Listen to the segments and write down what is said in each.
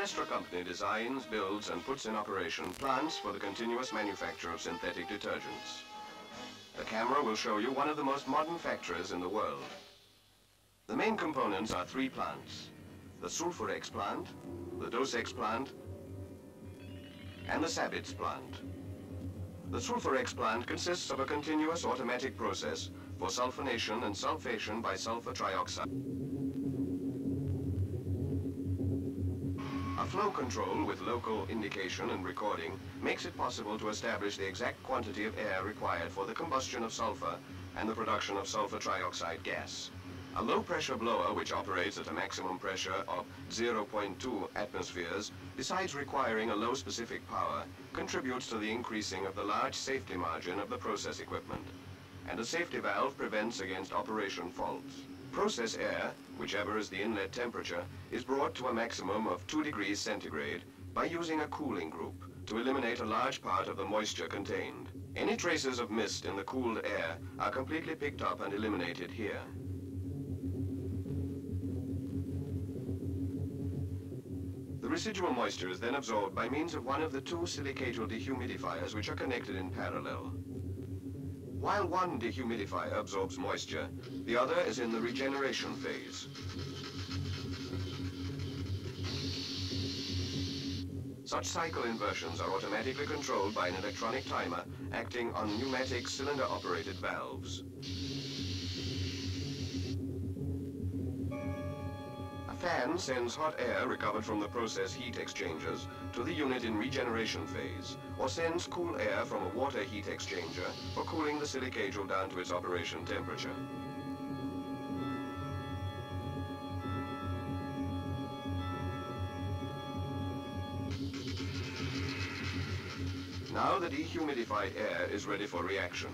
Ballestra Company designs, builds and puts in operation plants for the continuous manufacture of synthetic detergents. The camera will show you one of the most modern factories in the world. The main components are three plants: the sulforico plant, the dosex plant and the sabits plant. The sulforico plant consists of a continuous automatic process for sulfonation and sulfation by sulfur trioxide. A flow control with local indication and recording makes it possible to establish the exact quantity of air required for the combustion of sulfur and the production of sulfur trioxide gas. A low-pressure blower, which operates at a maximum pressure of 0.2 atmospheres, besides requiring a low specific power, contributes to the increasing of the large safety margin of the process equipment. And a safety valve prevents against operation faults. Process air, whichever is the inlet temperature, is brought to a maximum of 2 degrees centigrade by using a cooling group to eliminate a large part of the moisture contained. Any traces of mist in the cooled air are completely picked up and eliminated here. The residual moisture is then absorbed by means of one of the two silicatal dehumidifiers which are connected in parallel. While one dehumidifier absorbs moisture, the other is in the regeneration phase. Such cycle inversions are automatically controlled by an electronic timer acting on pneumatic cylinder-operated valves. A fan sends hot air recovered from the process heat exchangers to the unit in regeneration phase, or sends cool air from a water heat exchanger for cooling the silicatal down to its operation temperature. Now the dehumidified air is ready for reaction.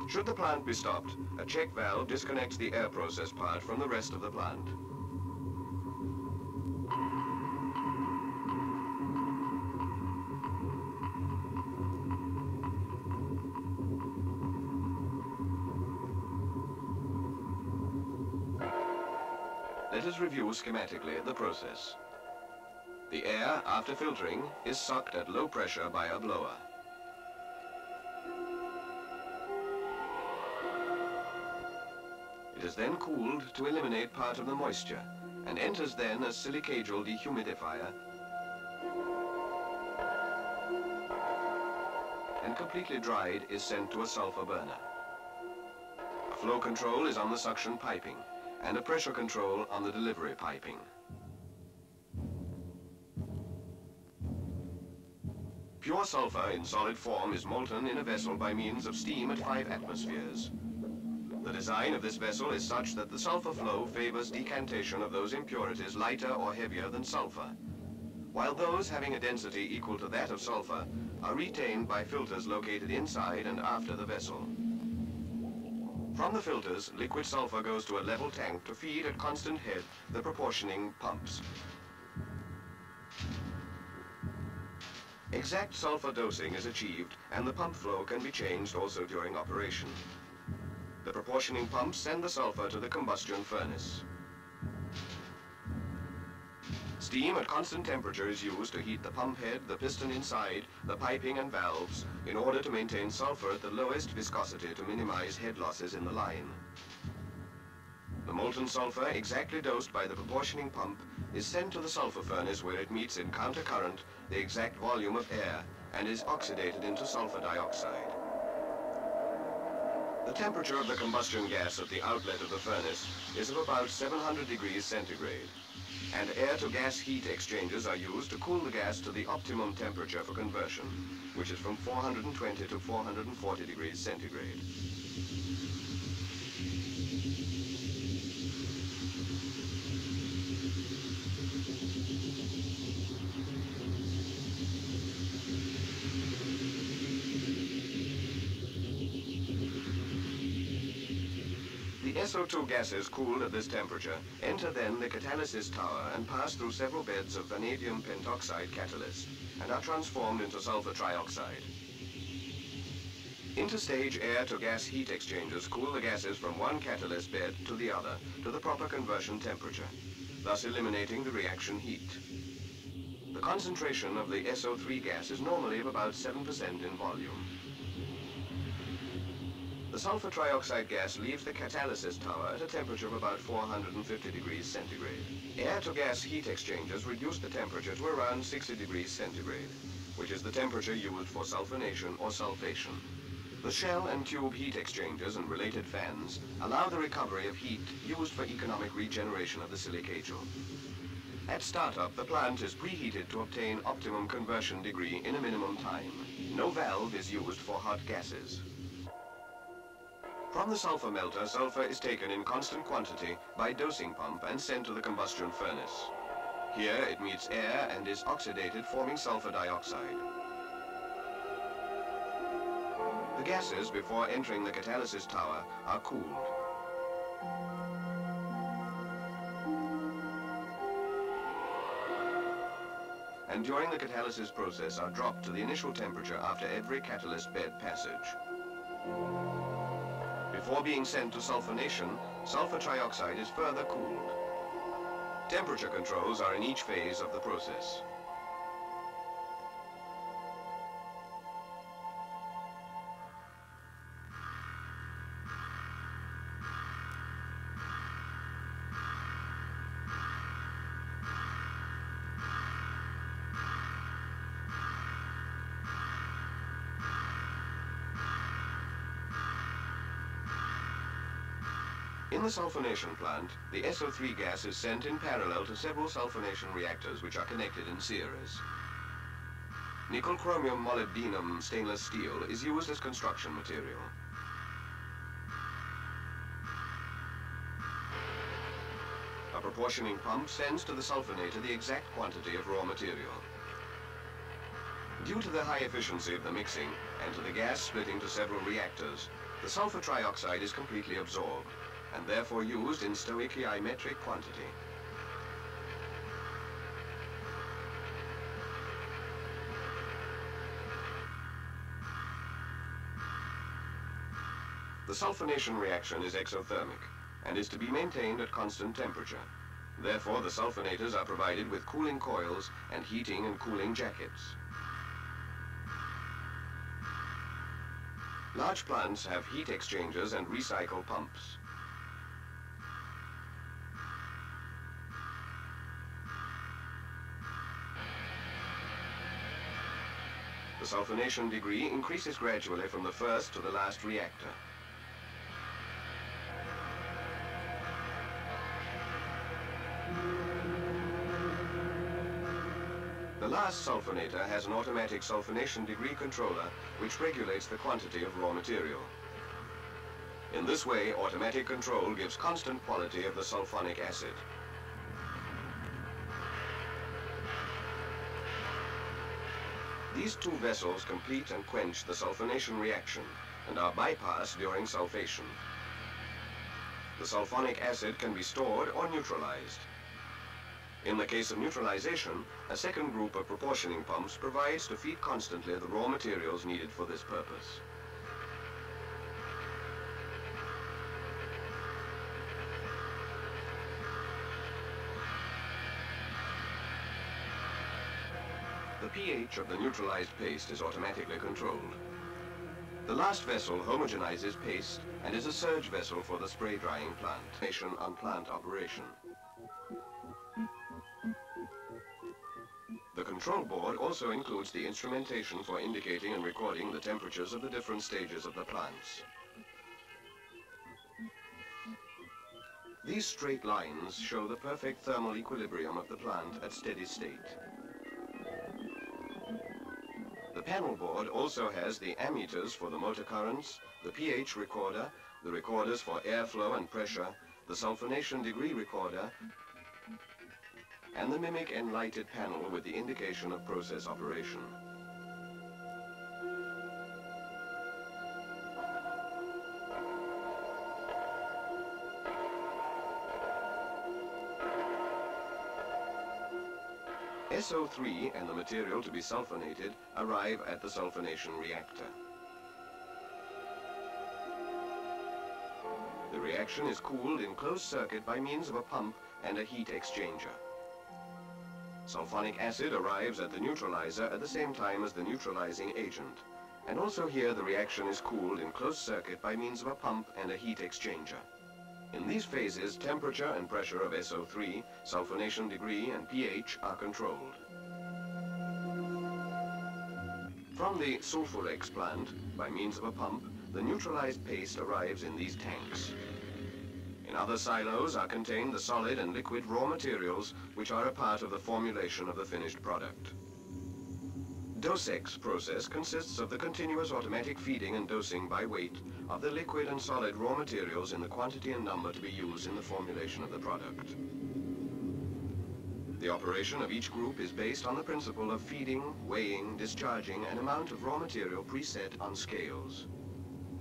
Should the plant be stopped, a check valve disconnects the air process part from the rest of the plant. Let us review schematically the process. The air, after filtering, is sucked at low pressure by a blower. It is then cooled to eliminate part of the moisture and enters then a silicatal dehumidifier and completely dried is sent to a sulfur burner. A flow control is on the suction piping and a pressure control on the delivery piping. Pure sulfur in solid form is molten in a vessel by means of steam at 5 atmospheres. The design of this vessel is such that the sulfur flow favors decantation of those impurities lighter or heavier than sulfur, while those having a density equal to that of sulfur are retained by filters located inside and after the vessel. From the filters, liquid sulfur goes to a level tank to feed at constant head the proportioning pumps. Exact sulfur dosing is achieved and the pump flow can be changed also during operation. The proportioning pumps send the sulfur to the combustion furnace. Steam at constant temperature is used to heat the pump head, the piston inside, the piping and valves in order to maintain sulfur at the lowest viscosity to minimize head losses in the line. The molten sulfur, exactly dosed by the proportioning pump, is sent to the sulfur furnace where it meets in countercurrent the exact volume of air and is oxidated into sulfur dioxide. The temperature of the combustion gas at the outlet of the furnace is of about 700 degrees centigrade, and air-to-gas heat exchangers are used to cool the gas to the optimum temperature for conversion, which is from 420 to 440 degrees centigrade. The SO2 gases cooled at this temperature enter then the catalysis tower and pass through several beds of vanadium pentoxide catalyst and are transformed into sulfur trioxide. Interstage air-to-gas heat exchangers cool the gases from one catalyst bed to the other to the proper conversion temperature, thus eliminating the reaction heat. The concentration of the SO3 gas is normally of about 7% in volume. The sulfur trioxide gas leaves the catalysis tower at a temperature of about 450 degrees centigrade. Air-to-gas heat exchangers reduce the temperature to around 60 degrees centigrade, which is the temperature used for sulfonation or sulfation. The shell and tube heat exchangers and related fans allow the recovery of heat used for economic regeneration of the silicature. At startup, the plant is preheated to obtain optimum conversion degree in a minimum time. No valve is used for hot gases. From the sulfur melter, sulfur is taken in constant quantity by dosing pump and sent to the combustion furnace. Here it meets air and is oxidated, forming sulfur dioxide. The gases, before entering the catalysis tower, are cooled. And during the catalysis process are dropped to the initial temperature after every catalyst bed passage. Before being sent to sulfonation, sulfur trioxide is further cooled. Temperature controls are in each phase of the process. In the sulfonation plant, the SO3 gas is sent in parallel to several sulfonation reactors which are connected in series. Nickel chromium molybdenum stainless steel is used as construction material. A proportioning pump sends to the sulfonator the exact quantity of raw material. Due to the high efficiency of the mixing and to the gas splitting to several reactors, the sulfur trioxide is completely absorbed and therefore used in stoichiometric quantity. The sulfonation reaction is exothermic and is to be maintained at constant temperature. Therefore, the sulfonators are provided with cooling coils and heating and cooling jackets. Large plants have heat exchangers and recycle pumps. The sulfonation degree increases gradually from the first to the last reactor. The last sulfonator has an automatic sulfonation degree controller which regulates the quantity of raw material. In this way, automatic control gives constant quality of the sulfonic acid. These two vessels complete and quench the sulfonation reaction and are bypassed during sulfation. The sulfonic acid can be stored or neutralized. In the case of neutralization, a second group of proportioning pumps provides to feed constantly the raw materials needed for this purpose. The pH of the neutralized paste is automatically controlled. The last vessel homogenizes paste and is a surge vessel for the spray drying plant. On plant operation. The control board also includes the instrumentation for indicating and recording the temperatures of the different stages of the plants. These straight lines show the perfect thermal equilibrium of the plant at steady state. The panel board also has the ammeters for the motor currents, the pH recorder, the recorders for airflow and pressure, the sulfonation degree recorder, and the mimic and lighted panel with the indication of process operation. SO3 and the material to be sulfonated arrive at the sulfonation reactor. reaction is cooled in closed circuit by means of a pump and a heat exchanger. Sulfonic acid arrives at the neutralizer at the same time as the neutralizing agent. And also here the reaction is cooled in closed circuit by means of a pump and a heat exchanger. In these phases, temperature and pressure of SO3, sulfonation degree and pH are controlled. From the sulforex plant, by means of a pump, the neutralized paste arrives in these tanks. In other silos are contained the solid and liquid raw materials which are a part of the formulation of the finished product. Dosex process consists of the continuous automatic feeding and dosing by weight of the liquid and solid raw materials in the quantity and number to be used in the formulation of the product. The operation of each group is based on the principle of feeding, weighing, discharging an amount of raw material preset on scales.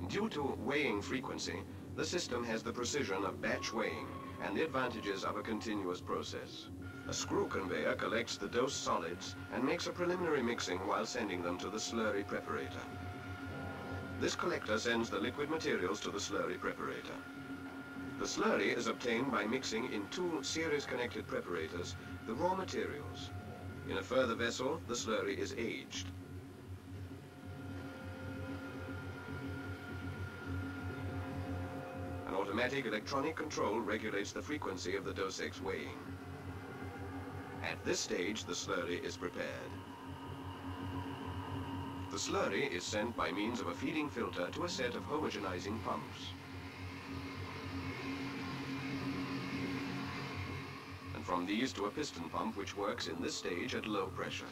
Due to weighing frequency, the system has the precision of batch weighing and the advantages of a continuous process. A screw conveyor collects the dosed solids and makes a preliminary mixing while sending them to the slurry preparator. This collector sends the liquid materials to the slurry preparator. The slurry is obtained by mixing in two series-connected preparators the raw materials. In a further vessel, the slurry is aged. An automatic electronic control regulates the frequency of the Dosex weighing. At this stage, the slurry is prepared. The slurry is sent by means of a feeding filter to a set of homogenizing pumps. And from these to a piston pump which works in this stage at low pressure.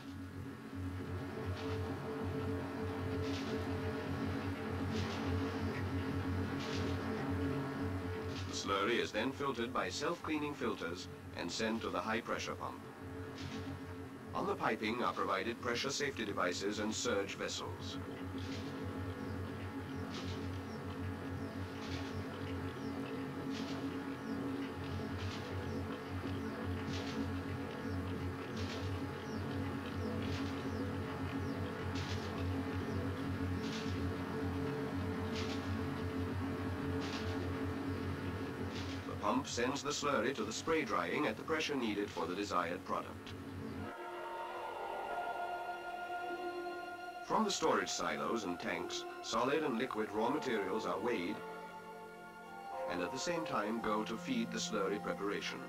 The slurry is then filtered by self-cleaning filters and sent to the high-pressure pump. On the piping are provided pressure safety devices and surge vessels. The pump sends the slurry to the spray drying at the pressure needed for the desired product. From the storage silos and tanks, solid and liquid raw materials are weighed and at the same time go to feed the slurry preparation.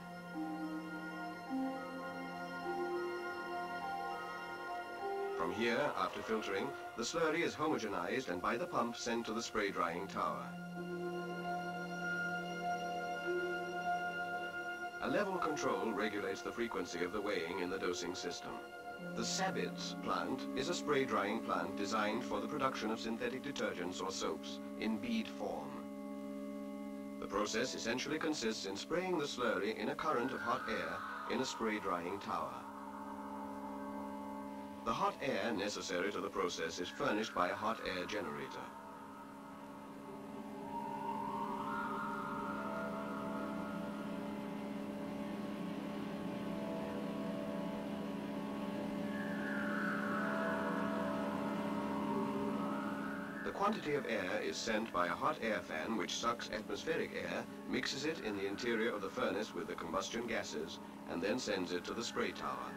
From here, after filtering, the slurry is homogenized and by the pump sent to the spray drying tower. A level control regulates the frequency of the weighing in the dosing system. The Ballestra plant is a spray drying plant designed for the production of synthetic detergents or soaps in bead form. The process essentially consists in spraying the slurry in a current of hot air in a spray drying tower. The hot air necessary to the process is furnished by a hot air generator. The quantity of air is sent by a hot air fan which sucks atmospheric air, mixes it in the interior of the furnace with the combustion gases, and then sends it to the spray tower.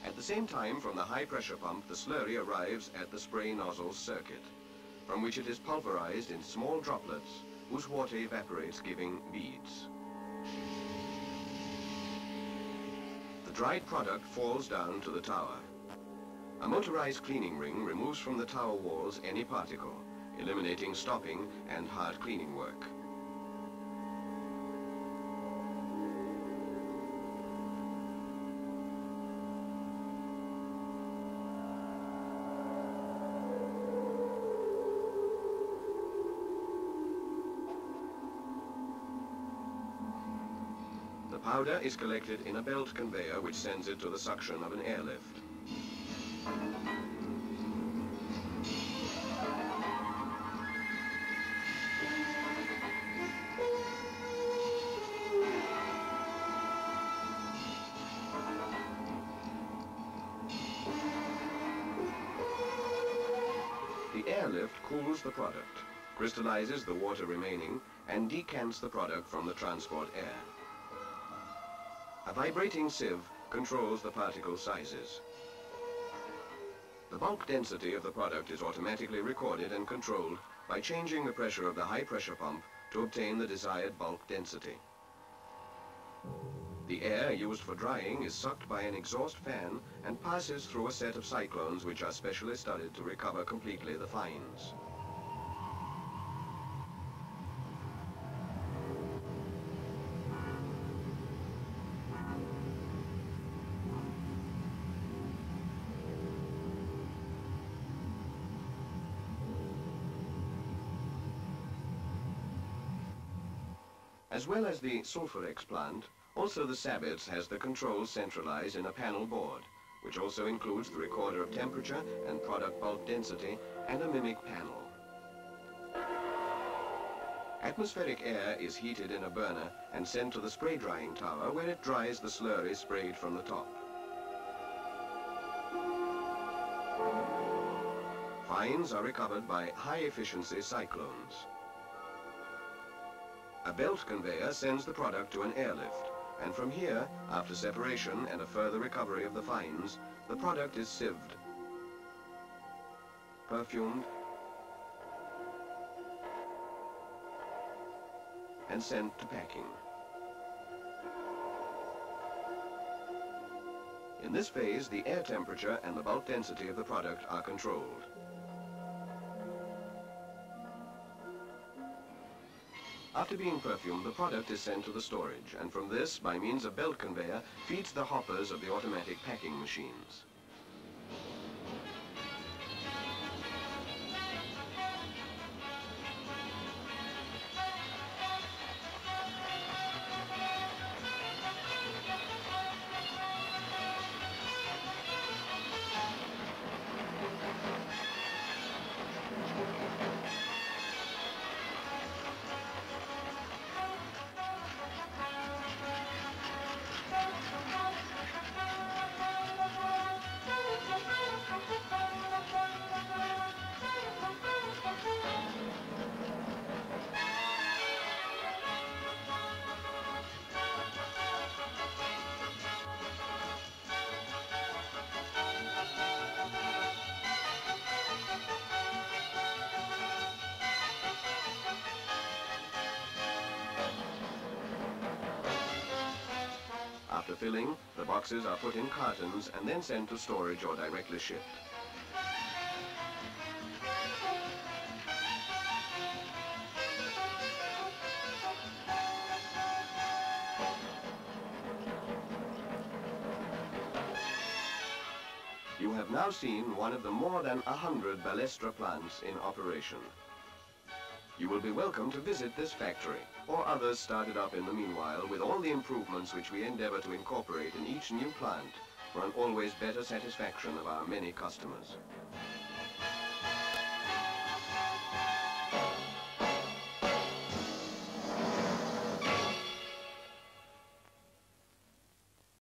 At the same time, from the high-pressure pump, the slurry arrives at the spray nozzle circuit, from which it is pulverized in small droplets, whose water evaporates, giving beads. The dried product falls down to the tower. A motorized cleaning ring removes from the tower walls any particle, eliminating stopping and hard cleaning work. The powder is collected in a belt conveyor which sends it to the suction of an airlift. The airlift cools the product, crystallizes the water remaining, and decants the product from the transport air. A vibrating sieve controls the particle sizes. The bulk density of the product is automatically recorded and controlled by changing the pressure of the high-pressure pump to obtain the desired bulk density. The air used for drying is sucked by an exhaust fan and passes through a set of cyclones which are specially studied to recover completely the fines. As well as the sulforic plant, also the Sabits has the controls centralized in a panel board, which also includes the recorder of temperature and product bulk density and a mimic panel. Atmospheric air is heated in a burner and sent to the spray drying tower where it dries the slurry sprayed from the top. Fines are recovered by high-efficiency cyclones. A belt conveyor sends the product to an airlift, and from here, after separation and a further recovery of the fines, the product is sieved, perfumed, and sent to packing. In this phase, the air temperature and the bulk density of the product are controlled. After being perfumed, the product is sent to the storage, and from this, by means of belt conveyor, feeds the hoppers of the automatic packing machines. After filling, the boxes are put in cartons and then sent to storage or directly shipped. You have now seen one of the more than 100 Ballestra plants in operation. You will be welcome to visit this factory, or others started up in the meanwhile, with all the improvements which we endeavor to incorporate in each new plant for an always better satisfaction of our many customers.